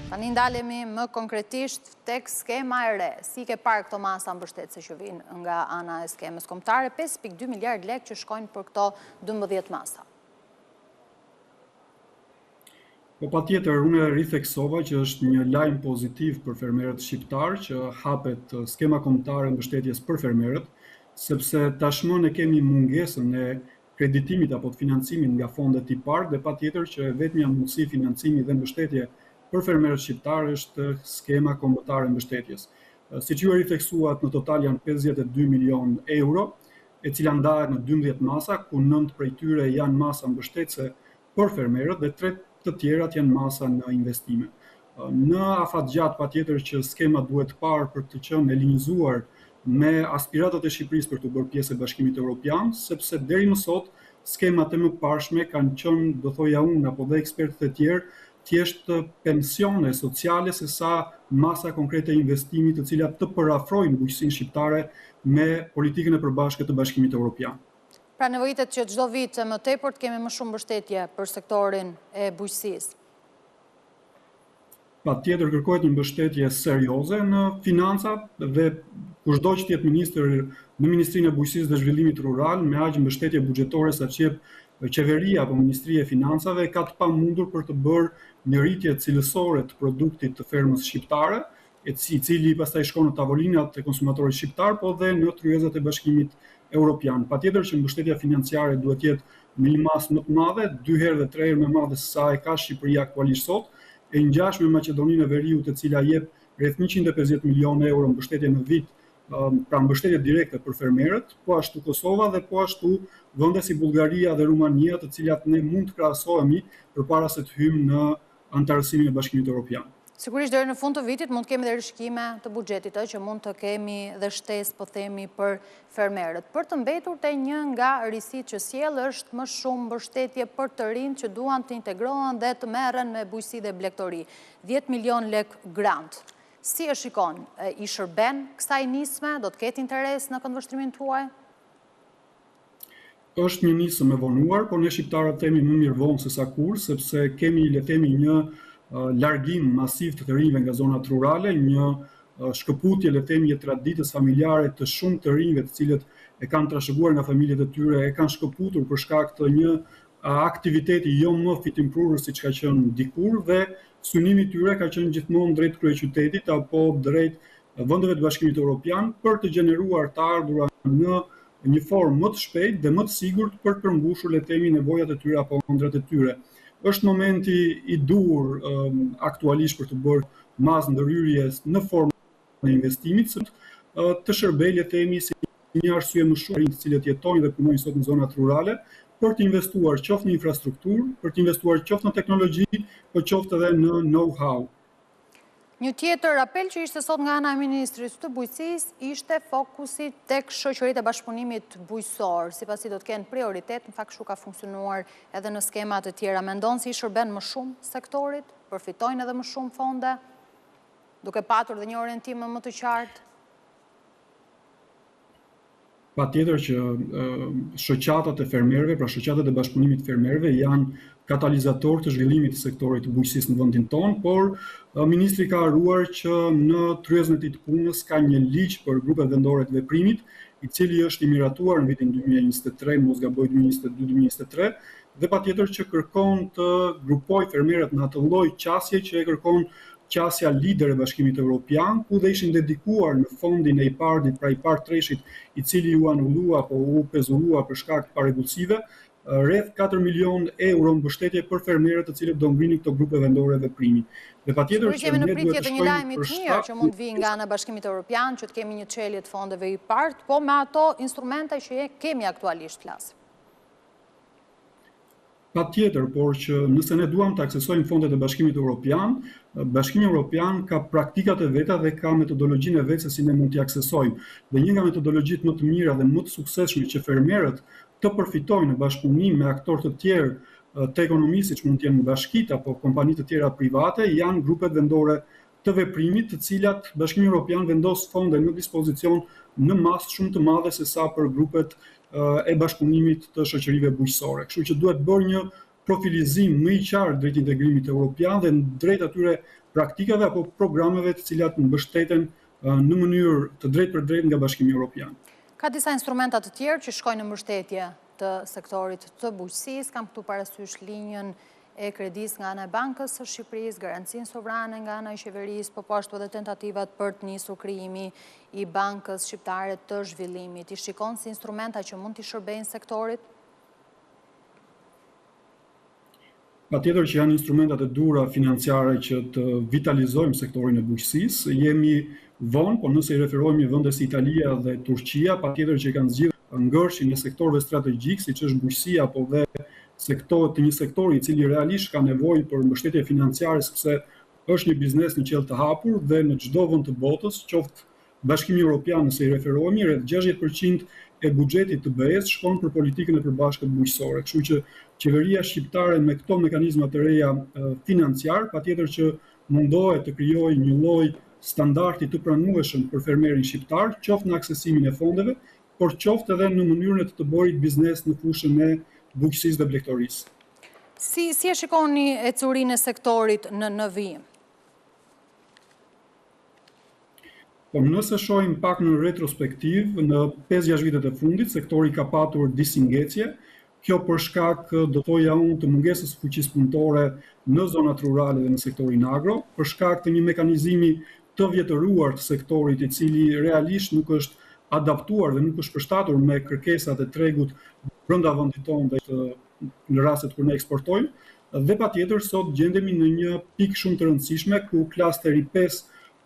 Tani ndalemi më konkretisht tek skema e re. Si ke parë këto masa mbështetëse që vinë nga ana e skemës kombëtare, 5.2 miliard lekë që shkojnë për këto 12 masa. Po patjetër, unë ritheksova që është një lajm pozitiv për fermerët shqiptar që hapet skema kombëtare mbështetjes për fermerët, sepse tashmë ne kemi mungesën e kreditimit apo të financimit nga fondet tipar dhe patjetër që vetmja mundësi financimi dhe mbështetje për fermerët shqiptar është skema kombëtare mbështetjes. Siç ju e ritheksuat, në total janë 52 milion euro, e cila ndahet në 12 masa, ku 9 prej tyre janë masa mbështetëse për fermerët dhe 3 të tjerat janë masa në investime. Në afatgjatë patjetër që skema duhet parë për të qenë e linjëzuar me aspiratat e Shqipërisë për të bërë pjesë e Bashkimit Evropian, sepse deri më sot skemat e mëparshme kanë qenë, do thoja unë, apo dhe ekspertët e tjerë, thjesht pensione sociale se sa masa konkrete e investimit të cilat të përafrojnë bujqësinë shqiptare me politikën e përbashkët të Bashkimit Evropian. Pra nevojitet që çdo vit më tepër të kemi më shumë mbështetje për sektorin e bujqësisë. Patjetër kërkohet një mbështetje serioze në financa dhe kushdo që të jetë ministër në Ministrinë e Bujqësisë dhe Zhvillimit Rural me aq mbështetje buxhetore sa qep qeveria apo Ministria e Financave ka të pamundur për të bërë një rritje cilësore të produktit të fermës shqiptare, i cili pastaj shkon në tavolinat e konsumatorit shqiptar, po dhe në tryezat e Bashkimit Evropian. Patjetër që mbështetja financiare duhet jetë në një masë më të madhe, 2 herë dhe 3 herë më madhe se sa e ka Shqipëria aktualisht sot, e ngjashme me Maqedoninë e Veriut, e cila jep rreth 150 milionë euro mbështetje në vit, pra mbështetje direkte për fermerët, po ashtu Kosova dhe po ashtu vende si Bullgaria dhe Rumania, të cilat ne mund të krahasohemi përpara se të hyjmë në anëtarësimin e Bashkimit Evropian. Sigurisht deri në fund të vitit mund të kemi dhe rishikime të buxhetit, që mund të kemi dhe shtesë, po themi, për fermerët. Për të mbetur te një nga risitë që sjell është më shumë mbështetje për të rinjt që duan të integrohen dhe të merren me bujqësi dhe blegtori. 10 milion lek grant. Si e shikon? I shërben kësaj nisme? Do të ketë interes në këndvështrimin tuaj? Është një nismë e vonuar, por ne shqiptarët themi më mirë vonë se sa kurrë, sepse kemi, le të themi, një largim masiv të rinjve nga zonat rurale, një shkëputje, le të themi, e traditës familjare të shumë të rinjve të cilët e kanë trashëguar nga familjet e tyre, e kanë shkëputur për shkak të një aktiviteti jo më fitimprurës siç ka qenë dikur, dhe synimi i tyre ka qenë gjithmonë drejt kryeqytetit apo drejt vendeve të Bashkimit Evropian për të gjeneruar të ardhurat në një formë më të shpejtë dhe më të sigurt për të përmbushur, le të themi, nevojat e tyre apo ëndrat e tyre. Është momenti i dur aktualisht për të bërë masë ndërhyrjes në formë e investimit, të shërbejë, le të themi, si një arsye më shumë të cilët jetojnë dhe punojnë sot në zonat rurale, për të investuar qoftë në infrastrukturë, për të investuar qoftë në teknologji, por qoftë edhe në know-how. Një tjetër apel që ishte sot nga ana e Ministrisë të Bujqësisë ishte fokusi tek shoqëritë e bashkëpunimit bujqësor, sipasi do të kenë prioritet, në fakt kështu ka funksionuar edhe në skemat e tjera. Mendon si i shërben më shumë sektorit, përfitojnë edhe më shumë fonde, duke patur dhe një orientim më të qartë? Patjetër që shoqatat e fermerëve, pra shoqatat e bashkëpunimit të fermerëve janë katalizator të zhvillimit të sektorit të bujqësisë në vendin tonë, por ministri ka haruar që në tryezën e tij të punës ka një ligj për grupet vendore të veprimit, i cili është i miratuar në vitin 2023, mos gaboj 2022-2023, dhe patjetër që kërkon të grupojë fermerët në atë lloj qasje që e kërkon qasja lider e Bashkimit Evropian, ku dhe ishin dedikuar në fondin e IPARD-it, pra IPARD Treshit, i cili u anullua apo u pezulua për shkak të parregullsive, rreth 4 milion euro mbështetje për fermerët të cilët do ngrinin këto grupe vendore veprimi. Dhe patjetër që ne duhet të një lajm i mirë që mund të vijë nga ana Bashkimit Evropian, që të kemi një çelje të fondeve IPARD, po me ato instrumente që kemi aktualisht flas. Patjetër, por që nëse ne duam të aksesojmë fondet e Bashkimit Evropian, Bashkimi Evropian ka praktikat e veta dhe ka metodologjinë e vetë se si ne mund t'i aksesojmë. Dhe një nga metodologjitë më të mira dhe më të suksesshme që fermerët të përfitojnë në bashkëpunim me aktorë të tjerë të ekonomisë, siç mund të jenë bashkitë apo kompani të tjera private, janë grupet vendore të veprimit, të cilat Bashkimi Evropian vendos fonde në dispozicion në masë shumë të madhe se sa për grupet e bashkëpunimit të shoqërive bujqësore. Kështu që duhet bërë një profilizim më i qartë drejt integrimit evropian dhe drejt atyre praktikave apo programeve të cilat mbështeten në mënyrë të drejtë për drejtë nga Bashkimi Evropian. Ka disa instrumenta të tjerë që shkojnë në mbështetje të sektorit të bujqësisë, kam këtu parasysh linjën e kredis nga ana e Bankës së Shqipërisë, garancinë sovrane nga ana e qeverisë, po ashtu edhe tentativat për të nisur krijimi i Bankës Shqiptare të Zhvillimit. I shikon si instrumenta që mund t'i shërbejnë sektorit? Patjetër që janë instrumentat e dhura financiare që të vitalizojmë sektorin e bujqësisë. Jemi vonë, po nëse i referohemi vendes si Italia dhe Turqia, patjetër që kanë zgjidhur ngërshin e sektorëve strategjik, siç është bujqësia apo dhe të një sektori i cili realisht ka nevojë për mbështetje financiare sepse është një biznes në qell të hapur dhe në çdo vend të botës, qoftë Bashkimi Evropian nëse i referohemi, rreth 60% e buxhetit të BE-s shkon për politikën e përbashkët bujqësore. Kështu që qeveria shqiptare me këto mekanizma të reja financiar, patjetër që mundohet të krijojë një lloj standardi të pranueshëm për fermerin shqiptar, qoftë në aksesimin e fondeve, por qoftë edhe në mënyrën e të bërit biznes në fushën e bujqësisë dhe blegtorisë. Si e shikoni ecurinë e sektorit në vijim? Po nëse shohim pak në retrospektiv, në 5-6 vitet e fundit, sektori ka patur disingecje. Kjo për shkak, do thoja unë, të mungesës fuqisë punëtore në zonat rurale dhe në sektorin agro, për shkak të një mekanizmi të vjetëruar të sektorit i cili realisht nuk është adaptuar dhe nuk është përshtatur me kërkesat e tregut brenda vendit tonë dhe në rastet kur ne eksportojmë, dhe patjetër sot gjendemi në një pikë shumë të rëndësishme ku klasteri 5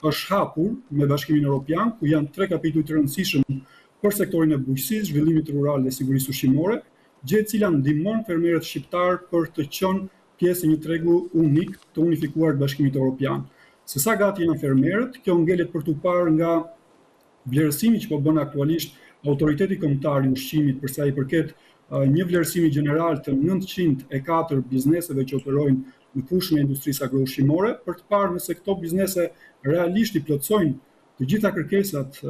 është hapur me Bashkimin Evropian, ku janë 3 kapituj të rëndësishëm për sektorin e bujqësisë, zhvillimit rural dhe sigurisë ushqimore, gjë e cila ndihmon fermerët shqiptar për të qenë pjesë e një tregu unik të unifikuar të Bashkimit Evropian. Se sa gati janë fermerët, kjo ngelet për t'u parë nga vlerësimi që po bën aktualisht Autoriteti Kombëtar i Ushqimit për sa i përket një vlerësimi gjeneral të 904 bizneseve që operojnë në fushën e industrisë agro-ushqimore, për të parë nëse këto biznese realisht i plotësojnë të gjitha kërkesat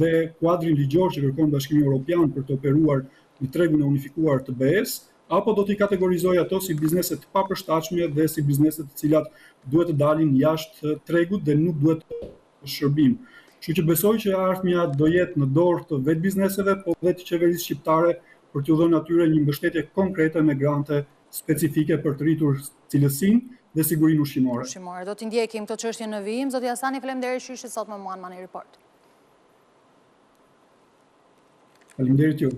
dhe kuadrin ligjor që kërkon Bashkimi Evropian për të operuar në tregun e unifikuar të BE-s, apo do t'i kategorizojë ato si biznese të papërshtatshme dhe si biznese të cilat duhet të dalin jashtë tregut dhe nuk duhet të shërbim. Kështu që besoj që ardhmja do jetë në dorë të vetë bizneseve, po dhe të qeverisë shqiptare për t'u dhënë atyre një mbështetje konkrete me grante specifike për të rritur cilësinë dhe sigurinë ushqimore. Do t'i ndjekim këto çështje në vijim. Zoti Hasani, faleminderit që ishit sot me mua në Money Report. Faleminderit ju.